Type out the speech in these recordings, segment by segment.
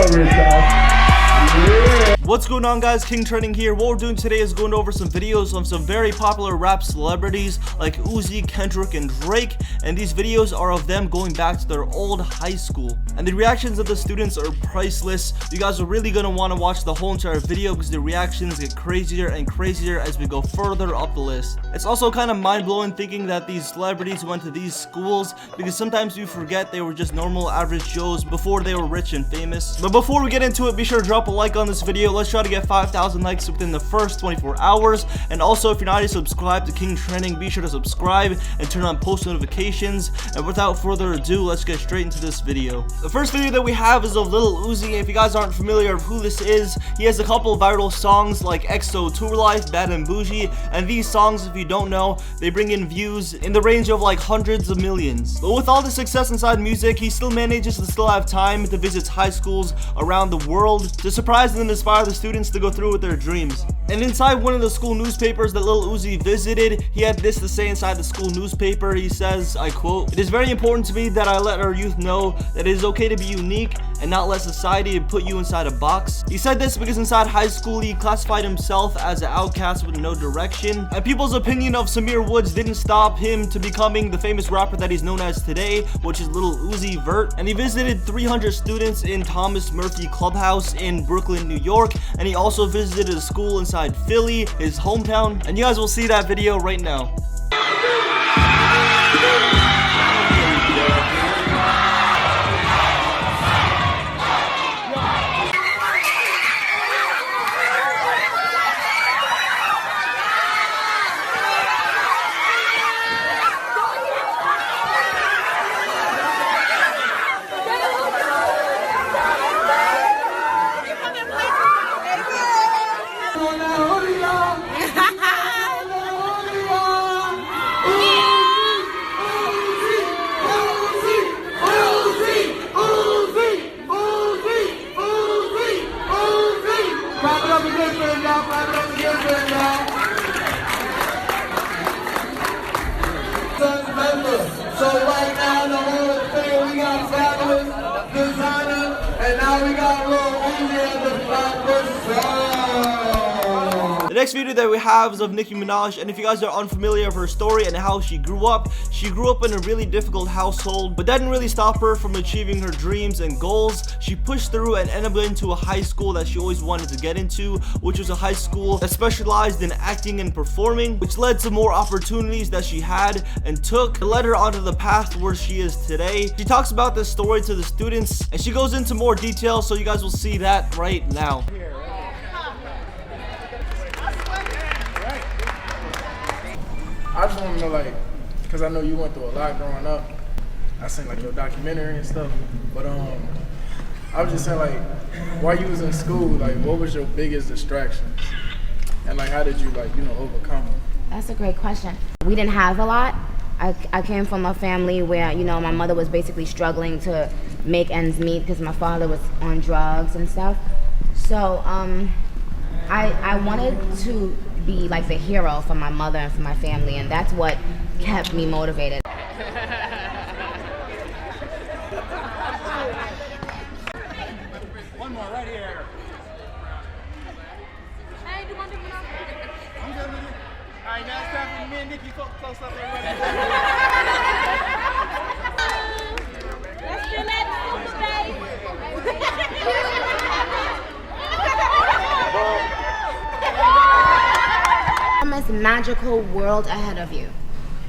coverage, yeah. What's going on, guys? King Trending here. What we're doing today is going over some videos of some very popular rap celebrities like Uzi, Kendrick, and Drake, and these videos are of them going back to their old high school, and the reactions of the students are priceless. You guys are really gonna want to watch the whole entire video because the reactions get crazier and crazier as we go further up the list. It's also kind of mind-blowing thinking that these celebrities went to these schools, because sometimes you forget they were just normal average Joes before they were rich and famous. But before we get into it, be sure to drop a like on this video. Let's try to get 5,000 likes within the first 24 hours. And also, if you're not already subscribed to King Trending, be sure to subscribe and turn on post notifications. And without further ado, let's get straight into this video. The first video that we have is of Lil Uzi. If you guys aren't familiar with who this is, he has a couple of viral songs like EXO Tour Life, Bad and Bougie, and these songs, if you don't know, they bring in views in the range of like hundreds of millions. But with all the success inside music, he still manages to still have time to visit high schools around the world to surprise and inspire the students to go through with their dreams. And inside one of the school newspapers that Lil Uzi visited, he had this to say inside the school newspaper. He says, I quote, "It is very important to me that I let our youth know that it is okay to be unique and not let society put you inside a box." He said this because inside high school he classified himself as an outcast with no direction, and people's opinion of Samir Woods didn't stop him to becoming the famous rapper that he's known as today, which is Lil Uzi Vert. And he visited 300 students in Thomas Murphy Clubhouse in Brooklyn, New York, and he also visited a school inside Philly, his hometown, and you guys will see that video right now. So right now, the whole thing, we got fabulous designer, and now we got Lil Uzi at the front with The next video that we have is of Nicki Minaj, and if you guys are unfamiliar with her story and how she grew up in a really difficult household, but that didn't really stop her from achieving her dreams and goals. She pushed through and ended up into a high school that she always wanted to get into, which was a high school that specialized in acting and performing, which led to more opportunities that she had and took to led her onto the path where she is today. She talks about this story to the students, and she goes into more detail, so you guys will see that right now. I just want to know, like, because I know you went through a lot growing up. I seen like your documentary and stuff, but I was just saying, like, while you was in school, like, what was your biggest distraction, and like, how did you, like, overcome it? That's a great question. We didn't have a lot. I came from a family where, my mother was basically struggling to make ends meet because my father was on drugs and stuff. So I wanted to be like the hero for my mother and for my family, and that's what kept me motivated. One more right here. Hey, do you want to do it? I'm good with it. All right, now it's time for me and Nicki close up, everybody. Let's do that, This magical world ahead of you.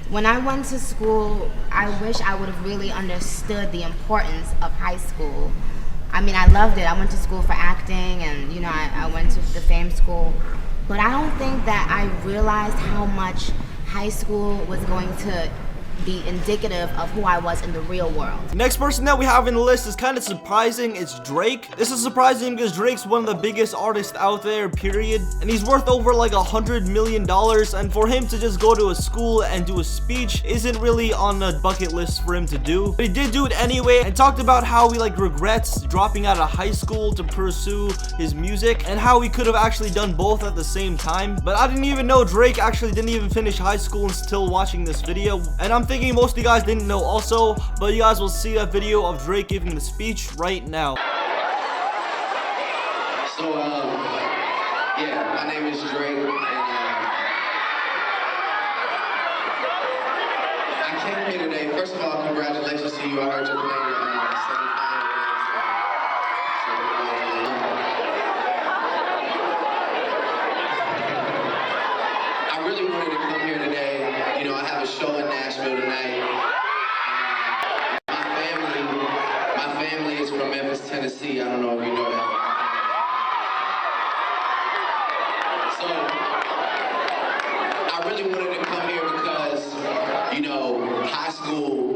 When I went to school, I wish I would have really understood the importance of high school. I mean, I loved it. I went to school for acting, and I went to the fame school, but I don't think that I realized how much high school was going to be indicative of who I was in the real world. The next person that we have in the list is kind of surprising. It's Drake. This is surprising because Drake's one of the biggest artists out there, period, and he's worth over like $100 million, and for him to just go to a school and do a speech isn't really on the bucket list for him to do, but he did do it anyway and talked about how he regrets dropping out of high school to pursue his music and how he could have actually done both at the same time. But I didn't even know Drake actually didn't even finish high school until watching this video, and I'm thinking most of you guys didn't know also, but you guys will see that video of Drake giving the speech right now. So, yeah, my name is Drake, and I came here today. First of all, congratulations to you. I heard you playing semifinal games. I really wanted to come here today. You know, I have a show in Nashville tonight. My family is from Memphis, Tennessee. I don't know if you know that. So, I really wanted to come here because, you know, high school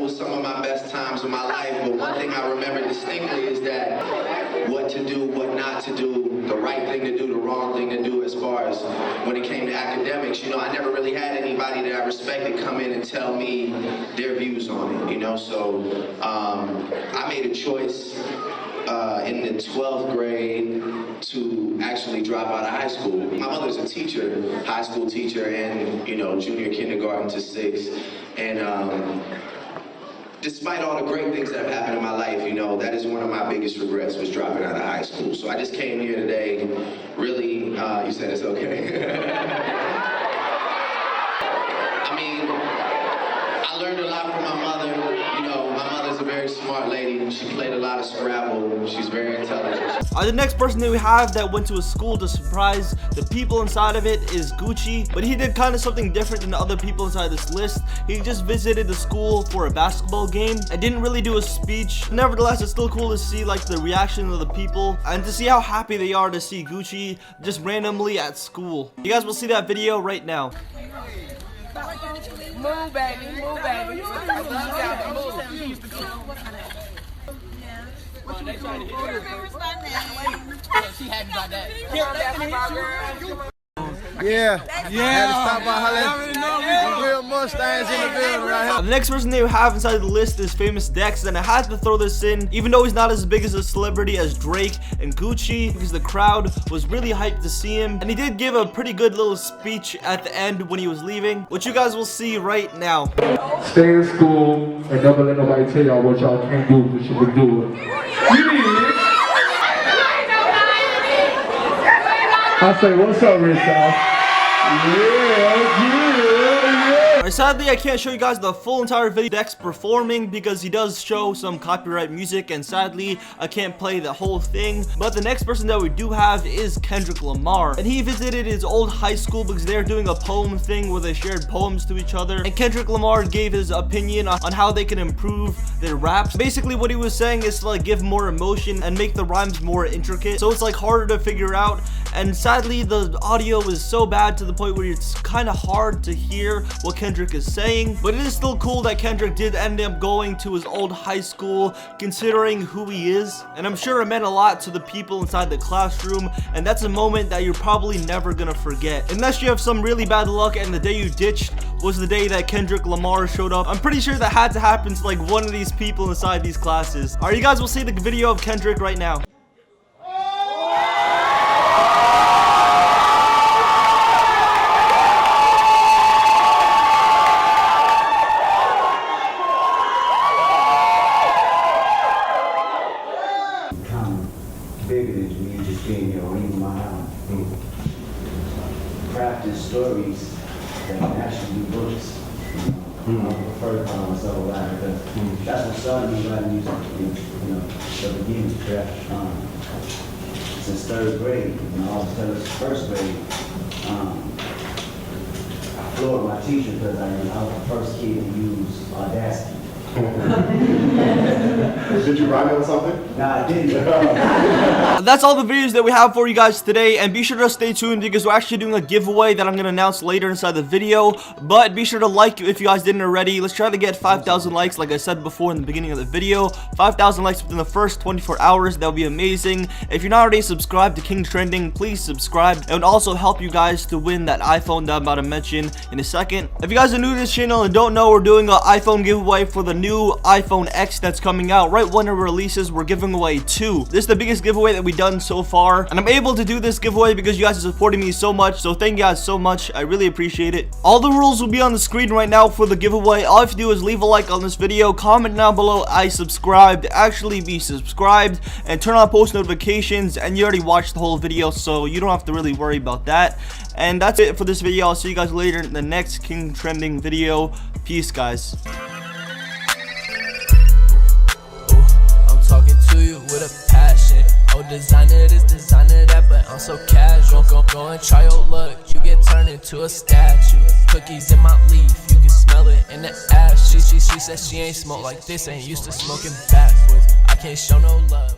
was some of my best times of my life, but one thing I remember distinctly is that what to do, what not to do, the right thing to do, the wrong thing to do as far as when it came to academics. You know, I never really had anybody that I respected come in and tell me their views on it, you know, so I made a choice in the 12th grade to actually drop out of high school. My mother's a teacher, high school teacher, and, you know, junior kindergarten to 6th, and despite all the great things that have happened in my life, you know, that is one of my biggest regrets, was dropping out of high school. So I just came here today, really, you said it's okay. I mean, I learned a lot from my mother. You know, my mother's a very smart lady. She played a lot of Scrabble. She's very intelligent. The next person that we have that went to a school to surprise the people inside of it is Gucci, but he did kind of something different than the other people inside this list. He just visited the school for a basketball game and didn't really do a speech. Nevertheless, it's still cool to see like the reaction of the people and to see how happy they are to see Gucci just randomly at school. You guys will see that video right now. Move, baby, move, baby. She happy about that. Yeah. I had to stop by hollering. Real Mustangs in the building right here. The next person they have inside the list is Famous Dex, and I had to throw this in, even though he's not as big as a celebrity as Drake and Gucci, because the crowd was really hyped to see him, and he did give a pretty good little speech at the end when he was leaving, which you guys will see right now. Stay in school and never let nobody tell y'all what y'all can't do, but you can do it. I say, what's up, Rich? Alright, sadly I can't show you guys the full entire video Dex performing because he does show some copyright music, and sadly I can't play the whole thing. But the next person that we do have is Kendrick Lamar, and he visited his old high school because they're doing a poem thing where they shared poems to each other, and Kendrick Lamar gave his opinion on how they can improve their raps. Basically what he was saying is to like give more emotion and make the rhymes more intricate, so it's like harder to figure out. And sadly the audio is so bad to the point where it's kind of hard to hear what Kendrick is saying, but it is still cool that Kendrick did end up going to his old high school considering who he is, and I'm sure it meant a lot to the people inside the classroom, and that's a moment that you're probably never gonna forget unless you have some really bad luck and the day you ditched was the day that Kendrick Lamar showed up. I'm pretty sure that had to happen to like one of these people inside these classes. Alright, you guys will see the video of Kendrick right now. Bigger than me just being here reading my house. Crafting stories that actually be books. I prefer to call myself a writer because that's what started me writing music, you know, the beginning. Since 3rd grade, you know, I was telling first grade, I floored my teacher because I was the first kid to use Audacity. Did you write on something? Nah, I didn't. That's all the videos that we have for you guys today, and be sure to stay tuned because we're actually doing a giveaway that I'm going to announce later inside the video. But be sure to like if you guys didn't already. Let's try to get 5,000 likes like I said before in the beginning of the video. 5,000 likes within the first 24 hours. That would be amazing. If you're not already subscribed to King Trending, please subscribe. It would also help you guys to win that iPhone that I'm about to mention in a second. If you guys are new to this channel and don't know, we're doing an iPhone giveaway for the new iPhone X that's coming out. Right when it releases, we're giving away 2. This is the biggest giveaway that we've done so far, and I'm able to do this giveaway because you guys are supporting me so much. So thank you guys so much. I really appreciate it. All the rules will be on the screen right now for the giveaway. All you have to do is leave a like on this video, comment down below I subscribed, actually be subscribed, and turn on post notifications, and you already watched the whole video, so you don't have to really worry about that. And that's it for this video. I'll see you guys later in the next King Trending video. Peace, guys. I'm talking to you with a passion. Oh, designer this, designer that, but I'm so casual. Go and try your luck, you get turned into a statue. Cookies in my leaf, you can smell it in the ash. She said she ain't smoked like this, ain't used to smoking backwards. I can't show no love.